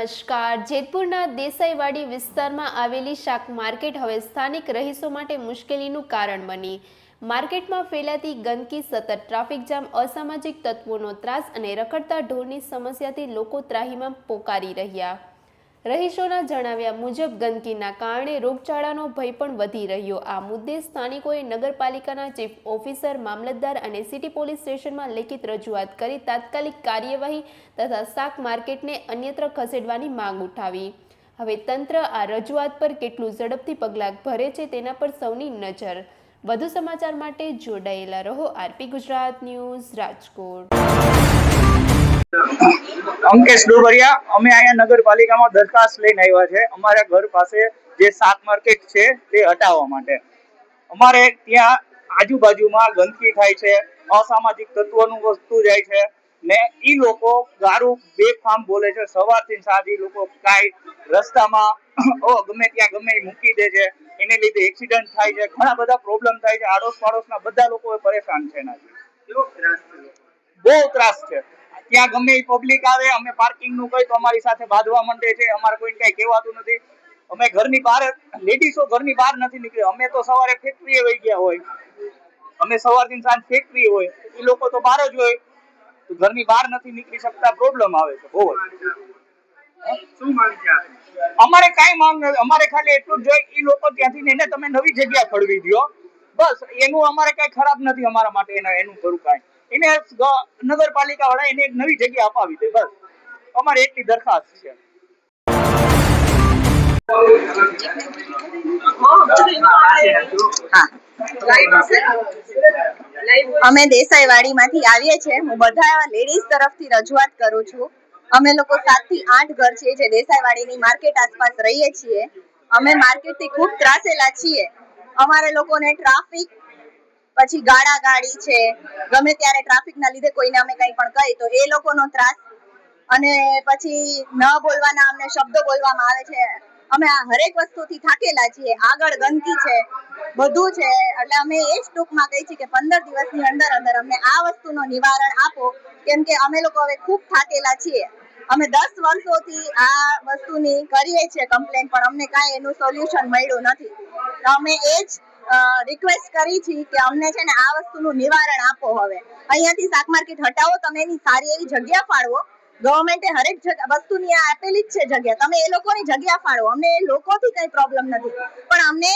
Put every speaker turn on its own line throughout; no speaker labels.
નમસ્કાર। જેતપુરના દેસાઈવાડી વિસ્તારમાં આવેલી શાક માર્કેટ હવે સ્થાનિક રહીશો માટે મુશ્કેલીનું કારણ બની। માર્કેટમાં ફેલાતી ગંદકી, સતત ટ્રાફિક જામ, અસામાજિક તત્વોનો ત્રાસ અને રખડતા ઢોરની સમસ્યાથી લોકો ત્રાહિમામ પોકારી રહ્યા। રહીશોના જણાવ્યા મુજબ ગંદકીના કારણે રોગચાળાનો ભય પણ વધી રહ્યો। આ મુદ્દે સ્થાનિકોએ નગરપાલિકાના ચીફ ઓફિસર, મામલતદાર અને સિટી પોલીસ સ્ટેશનમાં લેખિત રજૂઆત કરી તાત્કાલિક કાર્યવાહી તથા શાક માર્કેટને અન્યત્ર ખસેડવાની માંગ ઉઠાવી। હવે તંત્ર આ રજૂઆત પર કેટલું ઝડપથી પગલાં ભરે છે તેના પર સૌની નજર। વધુ સમાચાર માટે જોડાયેલા રહો આરપી ગુજરાત ન્યૂઝ રાજકોટ।
અંકેશ ડોબરિયા, અમે અહીંયા નગરપાલિકામાં દરખાસ્ત લઈને આવ્યા છે અમારા ઘર પાસે જે શાક માર્કેટ છે તે હટાવવા માટે। અમારે ત્યાં આજુબાજુમાં ગંદકી થાય છે, અસામાજિક તત્વોનું વસ્તુ જાય છે ને ઈ લોકો ગારું બેફામ બોલે છે। સવારથી સાંજ લોકો કાંઈ રસ્તામાં ગમે ત્યાં ગમે મૂકી દે છે, એને લીધે એક્સિડન્ટ થાય છે, ઘણા બધા પ્રોબ્લેમ થાય છે। આડોશ પાડોશના બધા લોકો પરેશાન છે એનાથી, બહુ ત્રાસ છે। ત્યાં ગમે એ પબ્લિક આવે, અમે પાર્કિંગ નું કઈ તો અમારી સાથે બાંધવા માંડે છે, અમારે કોઈ કઈ કહેવાતું નથી। અમે ઘરની બહાર, લેડીઝો ઘરની બહાર નથી નીકળી। અમે તો સવારે ફેક્ટરીએ વહી ગયા હોય, અમે સવારથી સાંજ ફેક્ટરી હોય, એ લોકો તો બહાર જ હોય, તો ઘરની બહાર નથી નીકળી શકતા, પ્રોબ્લેમ આવે છે બહુ જ। શું માંગ છે અમારે? કાઈ માંગ નથી, અમારે ખાલી એટલું જ જોઈએ એ લોકો ત્યાંથી એને તમે નવી જગ્યા ખોલવી દો, બસ। એનું અમારે કઈ ખરાબ નથી અમારા માટે, એનું કરું કાંઈ, એને નગરપાલિકા વાળા એને એક નવી જગ્યા અપાવી દે, બસ અમારે એટલી દરખાસ્ત છે।
અમે દેસાઈવાડી માંથી આવીએ છીએ। હું બધા લેડીઝ તરફથી રજૂઆત કરું છું। અમે લોકો 7 થી 8 ઘર છે જે દેસાઈવાડીની માર્કેટ આસપાસ રહીએ છીએ। અમે માર્કેટથી ખૂબ ત્રાસેલા છીએ। અમારે લોકોને ટ્રાફિક, પછી ગાડા ગાડી છે, ગમે ત્યારે ટ્રાફિકના લીધે કોઈને અમે કંઈ પણ કહી તો એ લોકોનો ત્રાસ, અને પછી ન બોલવાના અમને શબ્દો બોલવામાં આવે છે। અમે આ હરેક વસ્તુથી થાકેલા છીએ। આગળ ગંદકી છે, બધું છે, એટલે અમે એ જ ટૂંકમાં કહી છીએ કે 15 દિવસની અંદર અમને આ વસ્તુનો નિવારણ આપો, કેમ કે અમે લોકો હવે ખૂબ થાકેલા છીએ। અમે 10 વર્ષોથી આ વસ્તુની કરીએ છીએ કમ્પ્લેન, પણ અમને કાંઈ એનું સોલ્યુશન મળ્યું નથી। તો અમે એ જ રિક્વેસ્ટ કરી છે કે અમને છે ને આ વસ્તુનું નિવારણ આપો। હવે અહીંયાથી શાક માર્કેટ હટાવો, તમે એની સારી એવી જગ્યા ફાળવો। ગવર્મેન્ટે હરેક વસ્તુની આપેલી જ છે જગ્યા, તમે એ લોકોની જગ્યા ફાળવો। અમને એ લોકોથી કઈ પ્રોબ્લેમ નથી, પણ અમને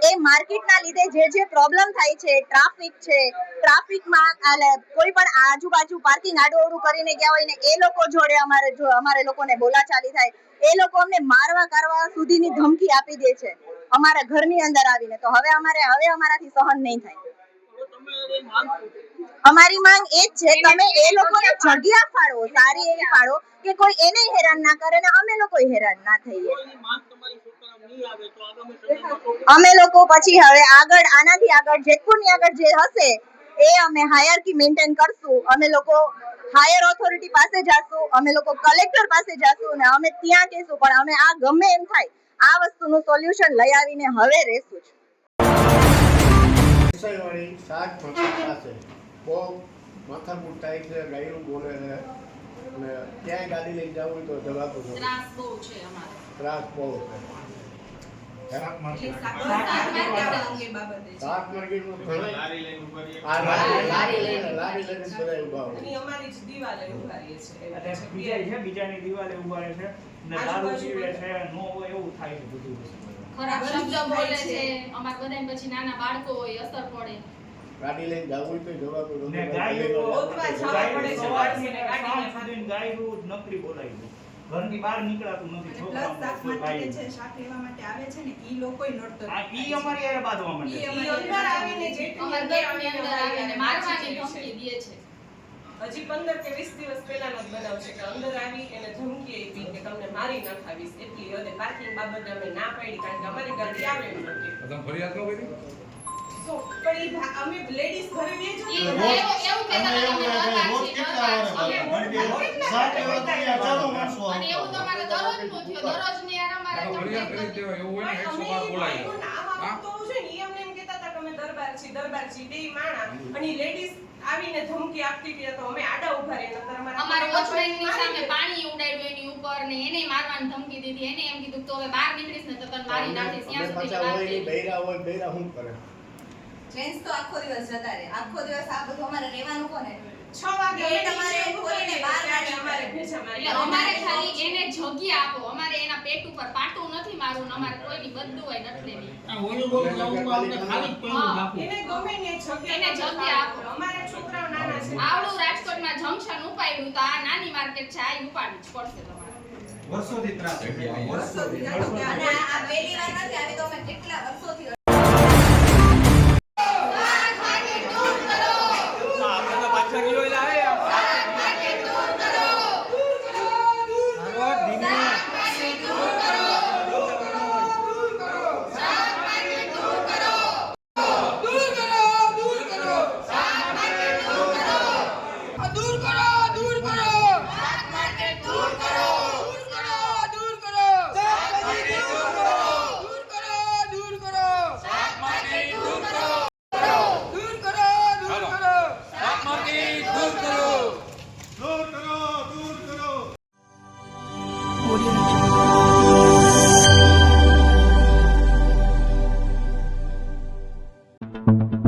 એ માર્કેટના લીધે જે પ્રોબ્લેમ થાય છે, ટ્રાફિક છે, ટ્રાફિકમાં કોઈ પણ આજુબાજુ પાર્કિંગ આડું કરીને ગયા હોય ને એ લોકો જોડે અમારે લોકોને બોલાચાલી થાય, એ લોકો અમને મારવા કરવા સુધીની ધમકી આપી દે છે અમારા ઘરની અંદર આવીને। તો હવે અમારાથી સહન નહીં થાય। અમારી માંગ એ જ છે, તમે એ લોકોને જગ્યા ફાળવો, સારી એવી ફાળવો કે કોઈ એને હેરાન ના કરે ને અમે લોકો હેરાન ના થઈએ। અમે લોકો પછી હવે આગળ, આનાથી આગળ જેતપુરની આગળ જે હશે એ અમે હાયરકી મેન્ટેન કરશું। અમે લોકો હાયર ઓથોરિટી પાસે જાશું, અમે લોકો કલેક્ટર પાસે જાશું ને અમે ત્યાં કહેશું, પણ અમે આ ગમે એમ થાય આ વસ્તુનું સોલ્યુશન લઈ આવીને હવે રહેશું જ।
દેસાઈવાડી શાક માર્કેટ પાસે બહુ માથાકૂટ થાય છે, ગાયરું બોલે છે, અને ક્યાંય ગાડી લઈને જવું તો જવાતું નથી। ત્રાસ બહુ છે અમારે, ત્રાસ બહુ છે। શાક માર્કેટનું લારી લઈને ઉભા હોય,
અમારી જ દિવાલે ઉભા રહે છે, બીજાની દિવાલે ઉભા રહે છે ને દારૂ પીવે છે, નો હોય એવું થાય છે બધું વસ્તુ।
ખરાબ શબ્દ બોલે છે, અમાર બધાને પછી નાના બાળકો હોય, અસર પડે।
ગાડી લઈને જવું તો જવાતું નથી
ને ગાયરો ઓતવા જવા પડે છે, વાળીને ગાડીને ફાડીને ગાયરો નકરી બોલાવી દે, ઘરની બહાર નીકળાતું નથી। છોકરાઓ છે શાક લેવા માટે આવે છે ને ઈ લોકોય નડતર, આ ઈ અમારી યારે બાંધવા માંડે, ઈ અંદર આવીને જેટલી અંદર આવીને મારવાની ધમકી દે છે। હજી 15 કે 20 દિવસ પહેલાનો જ બનાવ છે કે અંદર આવી એને ધમકી આપી કે તમને મારી નાખાવીશ, એટલી હદે પાર્કિંગ બાબતે અમે ના પાડી, કારણ કે અમારી ગાડી આવે એમ નથી।
તમે ફરિયાદ ન કરી
તો પણ અમે લેડીઝ ઘરે બેજો
એવું કહેતા હતા અમે રોજ કેટલા વાર અને એવું તમારે દરરોજ નું થયો, દરરોજ ની યાર અમારે
ફરિયાદ કરી દેવા એવું હોય ને 112 બોલાય।
આમાં તો છે ને ઈ અમને એમ કહેતા હતા કે અમે
દરબારજી બે માણા અને લેડીઝ આવીને ધમકી આપતી હતી તો અમે આડા ઉભા રહ્યા નતર
અમાર વોચમેનની સામે પાણી ઉડાડ્યું એની ઉપર ને એને મારવાની ધમકી દીધી. એને એમ કીધું કે તો હવે બહાર નીકળીશ ને તો તને મારી નાખીશ. ત્યાં સુધી
પાછા
વાત
હોય
થઈ.
બૈરા શું કરે?
જેન્ટ્સ તો આખો દિવસ જતા રહે, આખો દિવસ આ બધું અમારે રહેવાનું કોને?
6 વાગે
એ તમારે ખોલીને બહાર
ત્યારે અમારે ભેજા મારી.
એટલે અમારે ખાલી એને જગ્યા આપો. અમારે એના પેટ ઉપર પાટું નથી મારવું ને અમારે કોઈની બદલું હોય નથી લેવી.
એને ગમે ને જગ્યા
એને જગ્યા આપો.
અમારા છોકરાઓ નાના છે.
આવડું રાજકોટમાં જંકશન ઉપાડ્યું તો આ નાની માર્કેટ છે, આ ઉપાડવી જ પડશે તમારે.
વર્ષોથી ત્રાસ છે.
વર્ષોથી અને આ પહેલી વાર નથી આવી તો અમે કેટલા વર્ષોથી
Audio Jungle.